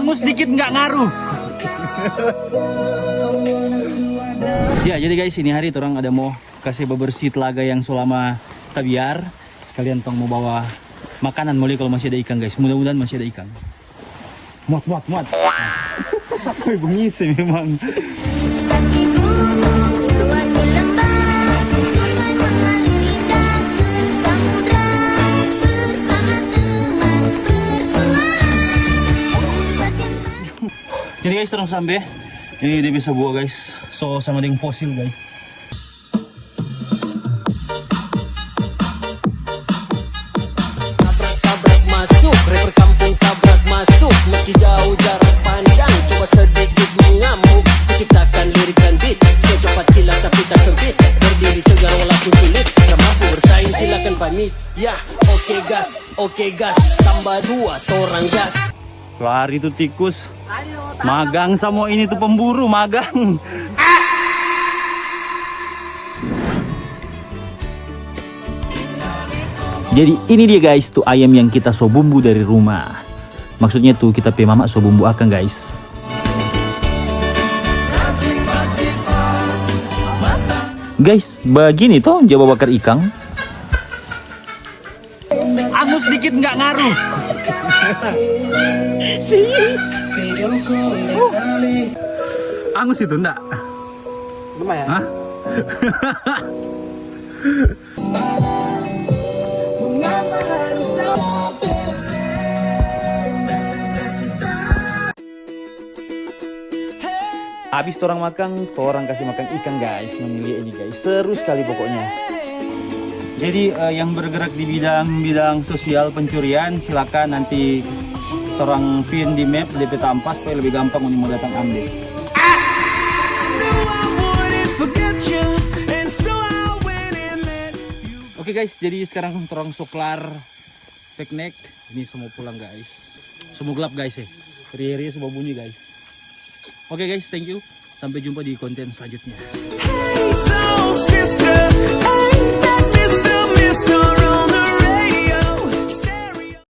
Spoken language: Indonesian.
Angus dikit nggak ngaruh. Ya jadi guys, ini hari orang ada mau kasih bebersih telaga yang selama tabiar. Sekalian tong mau bawa makanan mulai kalau masih ada ikan guys. Mudah-mudahan masih ada ikan. Muat. Bunyi sih memang. Jadi guys, terus sampai ini dia bisa buah guys. So sama dengan fosil guys. Tabrak masuk, rapper kampung tabrak masuk. Meski jauh jarak pandang, coba sedikit mengamuk. Kuciptakan lirikan beat, secepat kilat tapi tak sempit. Berdiri tegar walaupun sulit, tak mampu bersaing silakan pamit. Ya, oke gas, tambah 2 torang gas. Lari tuh tikus. Magang sama ini tuh pemburu magang. Jadi ini dia guys tuh ayam yang kita so bumbu dari rumah. Maksudnya tuh kita pe mama so bumbu akan guys. Guys, begini toh Jawa bakar ikan. Angus dikit nggak ngaruh. Angus itu enggak? Lumayan. Hah? Habis orang makan, orang kasih makan ikan guys. Memilih ini guys, seru sekali pokoknya. Jadi yang bergerak di bidang sosial pencurian, silakan nanti orang pin di map DP Tampas supaya lebih gampang untuk mau datang ambil. Oke guys, jadi sekarang orang soklar piknik. Ini semua pulang guys. Semua gelap guys ya. Ria-ria semua bunyi guys. Oke guys, thank you. Sampai jumpa di konten selanjutnya. Hey, soul sister.